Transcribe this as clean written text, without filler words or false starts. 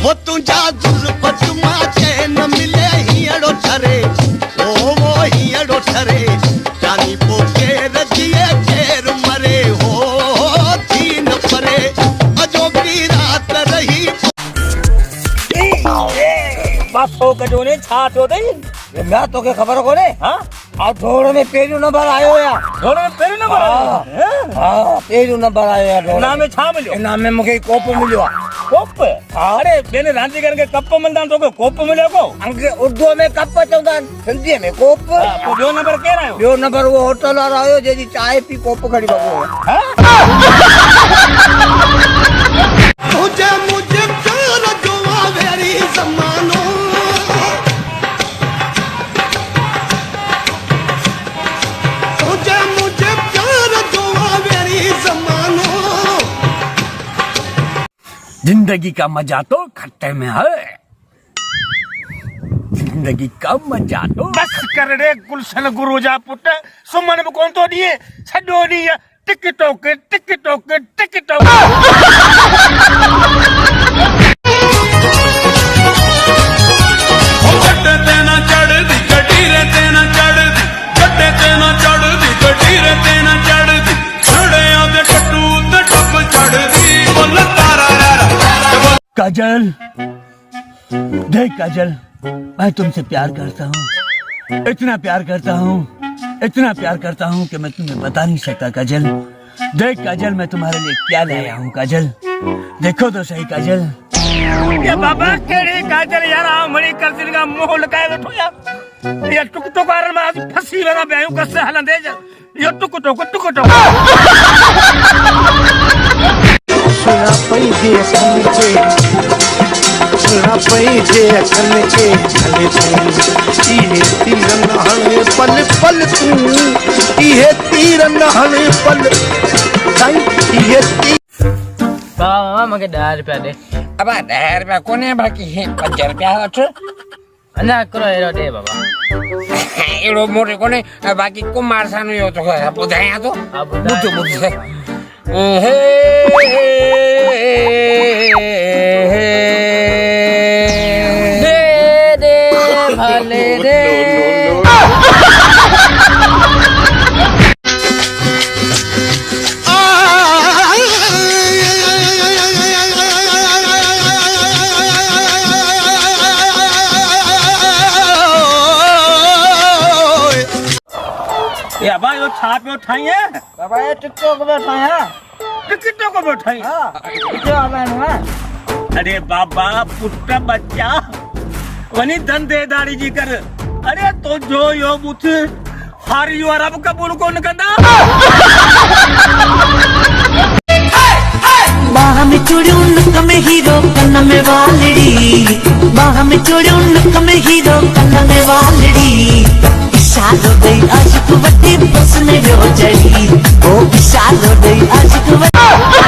वो तुझा जुल्फत मां चैन मिले हियड़ो ठरे ओ वो हियड़ो ठरे जानी पोके रजिए केर मरे हो थी न परे अजो की रात रही बस हो कटोने छाट हो दई मैं तो के खबर कोने हां आ थोड़े में पेरू नंबर आयो या थोड़े में पेरू नंबर आयो हां पेरू नंबर आयो या थोड़े नाम में छा मिलियो नाम में मुके कोप मिलियो कोप अरे बेने रांची करके कप मिलदा तो कोप मिलियो को अंके उर्दू में कप चौदा हिंदी में कोप तो दो नंबर के आयो दो नंबर वो होटल वाला आयो जेदी चाय पी कोप खड़ी बगो हां मुझे मुझे प्यार जो आवेरी जमानो मुझे प्यार जो आवेरी जमानो जिंदगी का मजा तो खट्टे में है जिंदगी का मजा तो बस कर रे गुलशन गुरुजा पुट सुमन में कौन तो दिए छडो दिए टिकटों के काजल देख काजल मैं तुमसे प्यार करता हूँ इतना प्यार करता हूँ कि मैं तुम्हें बता नहीं सकता काजल देख काजल मैं तुम्हारे लिए क्या लाया हूँ काजल देखो तो सही काजल ये बाबा केड़ी काजल यार मड़ी कर का मोह लगाए बैठो यार ये टुक में आज फंसी वाला ब्याहू कससे हलन दे ये टुक सुना पैजे अखन के चले तू इहे तीर नहले पल पल तू इहे तीर नहले पल साईं इहे तीर बाबा मगे 10 रुपया दे अब 10 रुपया कोने बाकी है 5 रुपया अठ अना करो एरो दे बाबा एड़ो मोरे कोने बाकी कुमार सानु यो तो बुधाया तो बुध दे भले दे या भाई वो छाप में उठाई है बाबा ये टिकटॉक में उठाया टिकटों को बैठाई हां टिकटॉक ऑनलाइन हुआ अरे बाबा पुट्टा बच्चा वनी धंधेदारी जी कर अरे तो जो यो बुथ हारी यो अरब कबूल को निकंदा बाह में चूड़ू नक में हीरो कन्न में वालड़ी बाह में चूड़ू नक में हीरो कन्न में वालड़ी इशारो दई आशिक वड्डी बस में रो जड़ी ओ इशारो दई आशिक वड्डी